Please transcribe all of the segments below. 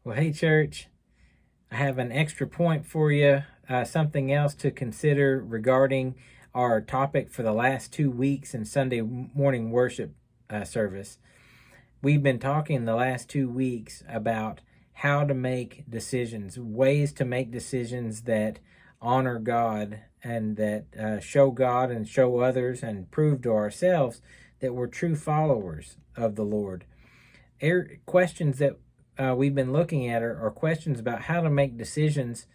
Well, hey, church, I have an extra point for you, something else to consider regarding our topic for the last 2 weeks in Sunday morning worship service. We've been talking the last 2 weeks about how to make decisions, ways to make decisions that honor God and that show God and show others and prove to ourselves that we're true followers of the Lord. Questions that we've been looking at are questions about how to make decisions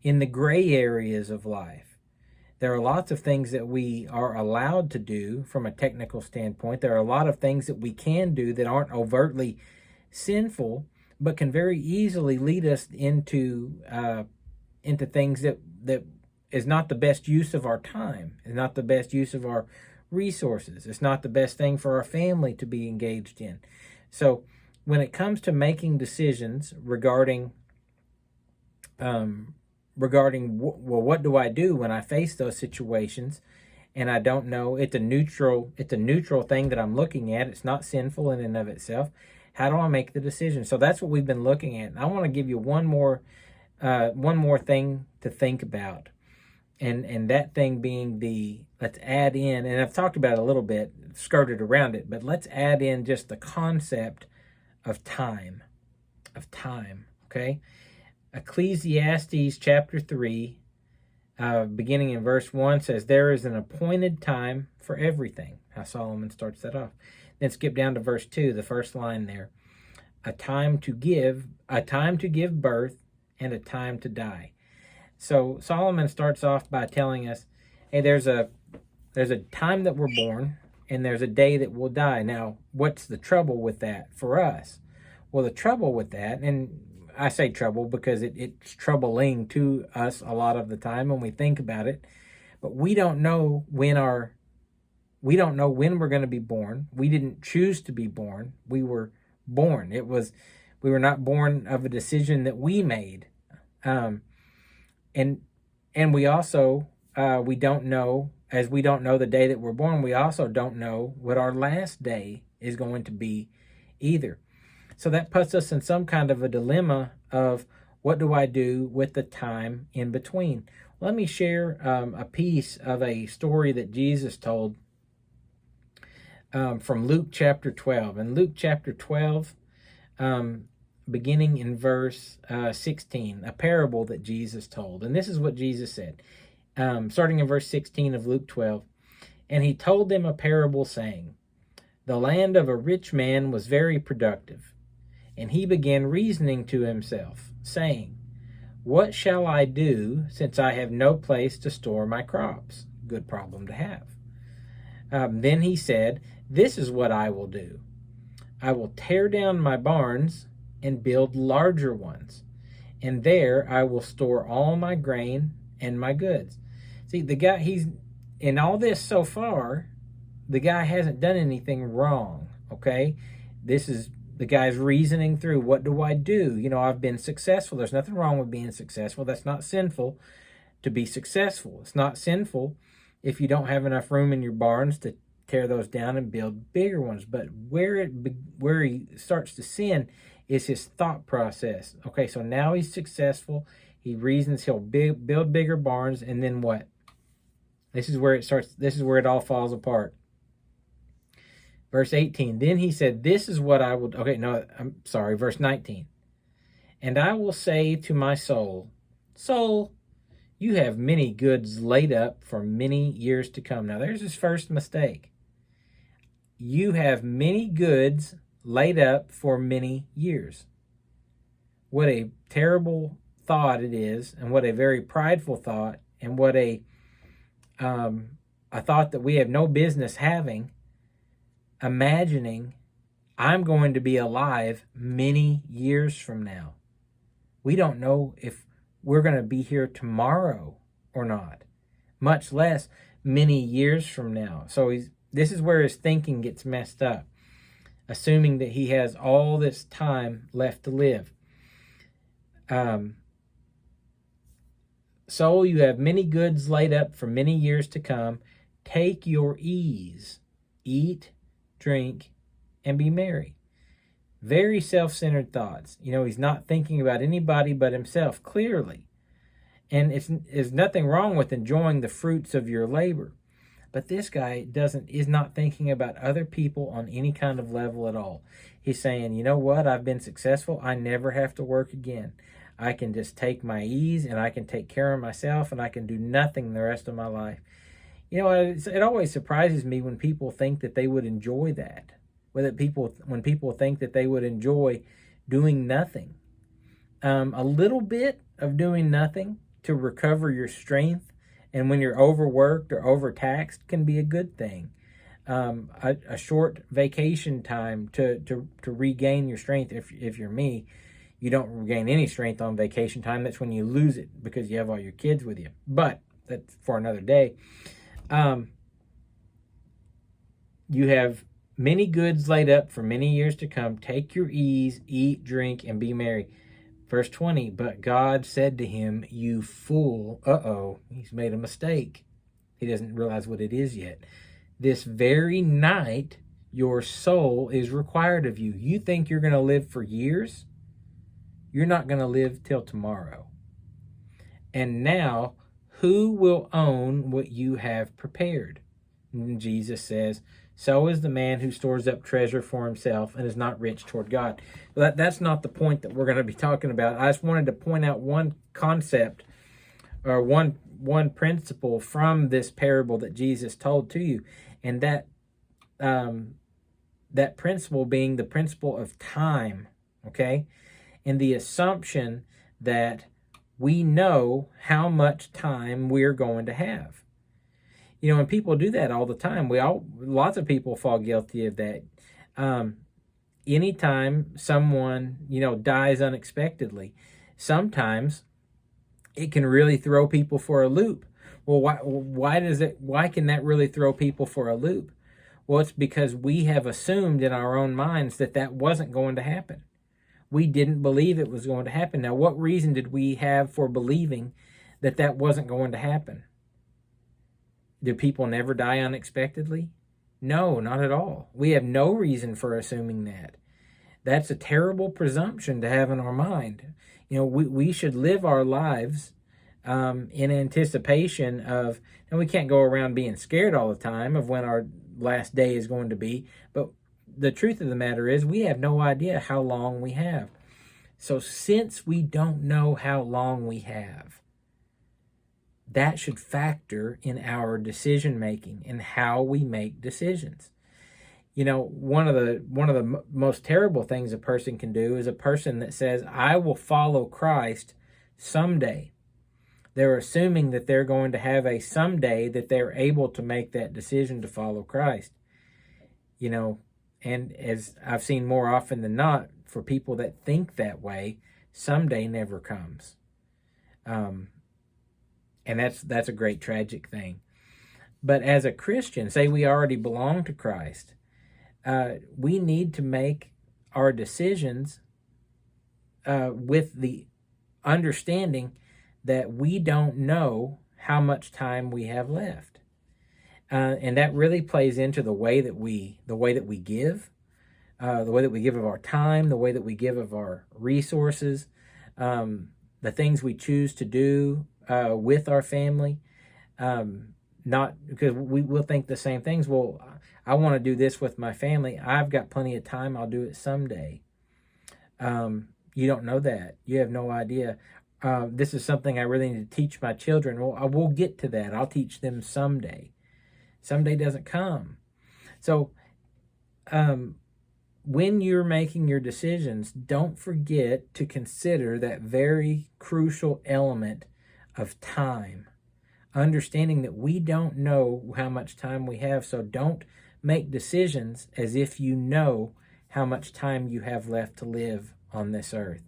in the gray areas of life. There are lots of things that we are allowed to do from a technical standpoint. There are a lot of things that we can do that aren't overtly sinful, but can very easily lead us into things that is not the best use of our time, is not the best use of our resources. It's not the best thing for our family to be engaged in. So when it comes to making decisions regarding what do I do when I face those situations and I don't know, it's a neutral thing that I'm looking at. It's not sinful in and of itself. How do I make the decision? So that's what we've been looking at. And I want to give you one more thing to think about. And that thing being let's add in, and I've talked about it a little bit, skirted around it, but let's add in just the concept of time, okay? Ecclesiastes chapter 3, beginning in verse 1 says, there is an appointed time for everything. How Solomon starts that off. Then skip down to verse 2, the first line there. A time to give birth, and a time to die. So Solomon starts off by telling us, hey, there's a time that we're born, and there's a day that we'll die. Now, what's the trouble with that for us? Well, the trouble with that, and I say trouble because it's troubling to us a lot of the time when we think about it, but we don't know when we're going to be born. We didn't choose to be born. We were born. We were not born of a decision that we made. And we also, we don't know, as we don't know the day that we're born, we also don't know what our last day is going to be either. So that puts us in some kind of a dilemma of what do I do with the time in between? Let me share a piece of a story that Jesus told from Luke chapter 12. In Luke chapter 12, beginning in verse 16, a parable that Jesus told. And this is what Jesus said, starting in verse 16 of Luke 12. And he told them a parable saying, the land of a rich man was very productive. And he began reasoning to himself, saying, what shall I do since I have no place to store my crops? Good problem to have. Then he said, this is what I will do. I will tear down my barns and build larger ones, and there I will store all my grain and my goods. See, the guy, he's in all this so far, the guy hasn't done anything wrong, okay? This is the guy's reasoning through, what do I do? You know, I've been successful. There's nothing wrong with being successful. That's not sinful to be successful. It's not sinful if you don't have enough room in your barns to tear those down and build bigger ones. But where he starts to sin is his thought process. Okay, so now he's successful. He reasons he'll build bigger barns, and then what? This is where it starts. This is where it all falls apart. Verse 18, then he said, this is what I will... Okay, no, I'm sorry, verse 19. And I will say to my soul, soul, you have many goods laid up for many years to come. Now, there's his first mistake. You have many goods laid up for many years. What a terrible thought it is, and what a very prideful thought, and what a thought that we have no business having, imagining I'm going to be alive many years from now. We don't know if we're going to be here tomorrow or not, much less many years from now. So this is where his thinking gets messed up, assuming that he has all this time left to live. Soul, you have many goods laid up for many years to come. Take your ease, eat, drink, and be merry. Very self-centered thoughts. He's not thinking about anybody but himself, clearly. And there's nothing wrong with enjoying the fruits of your labor. But this guy is not thinking about other people on any kind of level at all. He's saying, you know what? I've been successful. I never have to work again. I can just take my ease, and I can take care of myself, and I can do nothing the rest of my life. It always surprises me when people think that they would enjoy that. When people think that they would enjoy doing nothing. A little bit of doing nothing to recover your strength, and when you're overworked or overtaxed, can be a good thing. A short vacation time to regain your strength. If you're me, you don't regain any strength on vacation time. That's when you lose it because you have all your kids with you. But that's for another day. You have many goods laid up for many years to come. Take your ease, eat, drink, and be merry. Verse 20, but God said to him, you fool. He's made a mistake. He doesn't realize what it is yet. This very night, your soul is required of you. You think you're going to live for years? You're not going to live till tomorrow. And now, who will own what you have prepared? And Jesus says, so is the man who stores up treasure for himself and is not rich toward God. That's not the point that we're going to be talking about. I just wanted to point out one concept or one principle from this parable that Jesus told to you, and that principle being the principle of time, okay? And the assumption that we know how much time we're going to have. And people do that all the time. Lots of people fall guilty of that. Anytime someone, dies unexpectedly, sometimes it can really throw people for a loop. Well, why can that really throw people for a loop? Well, it's because we have assumed in our own minds that wasn't going to happen. We didn't believe it was going to happen. Now, what reason did we have for believing that wasn't going to happen? Do people never die unexpectedly? No, not at all. We have no reason for assuming that. That's a terrible presumption to have in our mind. We should live our lives in anticipation of, and we can't go around being scared all the time of when our last day is going to be, but the truth of the matter is we have no idea how long we have. So since we don't know how long we have, that should factor in our decision making and how we make decisions. One of the most terrible things a person can do is a person that says, I will follow Christ someday. They're assuming that they're going to have a someday that they're able to make that decision to follow Christ. And as I've seen more often than not, for people that think that way, someday never comes. And that's a great tragic thing. But as a Christian, say we already belong to Christ, we need to make our decisions with the understanding that we don't know how much time we have left. And that really plays into the way that we give, the way that we give of our time, the way that we give of our resources, the things we choose to do with our family. Not because we will think the same things. Well, I want to do this with my family. I've got plenty of time. I'll do it someday. You don't know that. You have no idea. This is something I really need to teach my children. Well, I will get to that. I'll teach them someday. Someday doesn't come. So when you're making your decisions, don't forget to consider that very crucial element of time. Understanding that we don't know how much time we have, so don't make decisions as if you know how much time you have left to live on this earth.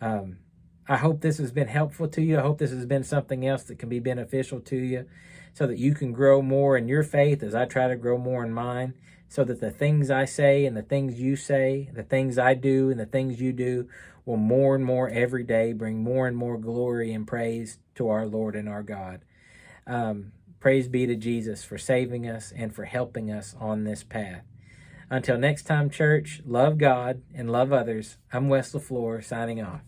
I hope this has been helpful to you. I hope this has been something else that can be beneficial to you so that you can grow more in your faith as I try to grow more in mine, so that the things I say and the things you say, the things I do and the things you do will more and more every day bring more and more glory and praise to our Lord and our God. Praise be to Jesus for saving us and for helping us on this path. Until next time, church, love God and love others. I'm Wes LaFleur signing off.